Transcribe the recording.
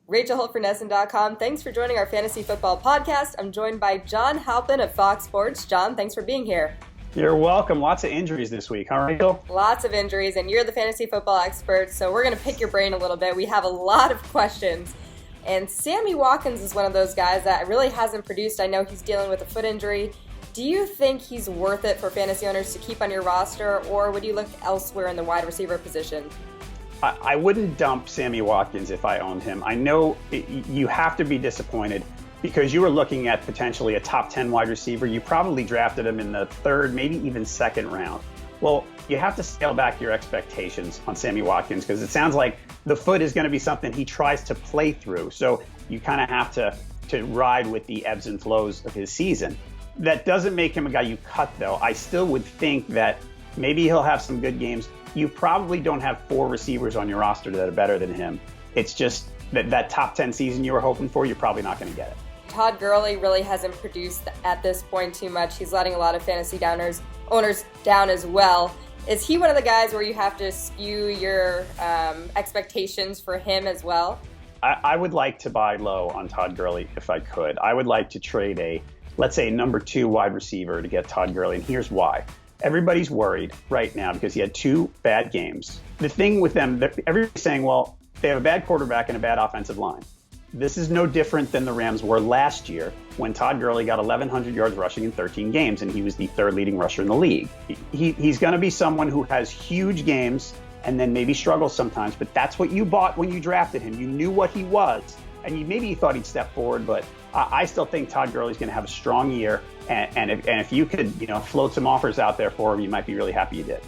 Rachel Holt for NESN.com. Thanks for joining our fantasy football podcast. I'm joined by John Halpin of Fox Sports. John, thanks for being here. You're welcome. Lots of injuries this week, huh, Rachel? Lots of injuries, and you're the fantasy football expert, so we're going to pick your brain a little bit. We have a lot of questions, and Sammy Watkins is one of those guys that really hasn't produced. I know he's dealing with a foot injury. Do you think he's worth it for fantasy owners to keep on your roster, or would you look elsewhere in the wide receiver position? I wouldn't dump Sammy Watkins if I owned him. I know you have to be disappointed because you were looking at potentially a top 10 wide receiver. You probably drafted him in the third, maybe even second round. Well, you have to scale back your expectations on Sammy Watkins because it sounds like the foot is going to be something he tries to play through. So you kind of have to ride with the ebbs and flows of his season. That doesn't make him a guy you cut, though. I still would think that maybe he'll have some good games. You probably don't have 4 receivers on your roster that are better than him. It's just that top 10 season you were hoping for, you're probably not going to get it. Todd Gurley really hasn't produced at this point too much. He's letting a lot of fantasy owners down as well. Is he one of the guys where you have to skew your expectations for him as well? I would like to buy low on Todd Gurley if I could. I would like to trade let's say, number 2 wide receiver to get Todd Gurley, and here's why. Everybody's worried right now because he had 2 bad games. The thing with them, everybody's saying, well, they have a bad quarterback and a bad offensive line. This is no different than the Rams were last year when Todd Gurley got 1,100 yards rushing in 13 games, and he was the 3rd leading rusher in the league. He's going to be someone who has huge games and then maybe struggles sometimes, but that's what you bought when you drafted him. You knew what he was, and maybe you thought he'd step forward, but I still think Todd Gurley's going to have a strong year, and if you could float some offers out there for him, you might be really happy you did.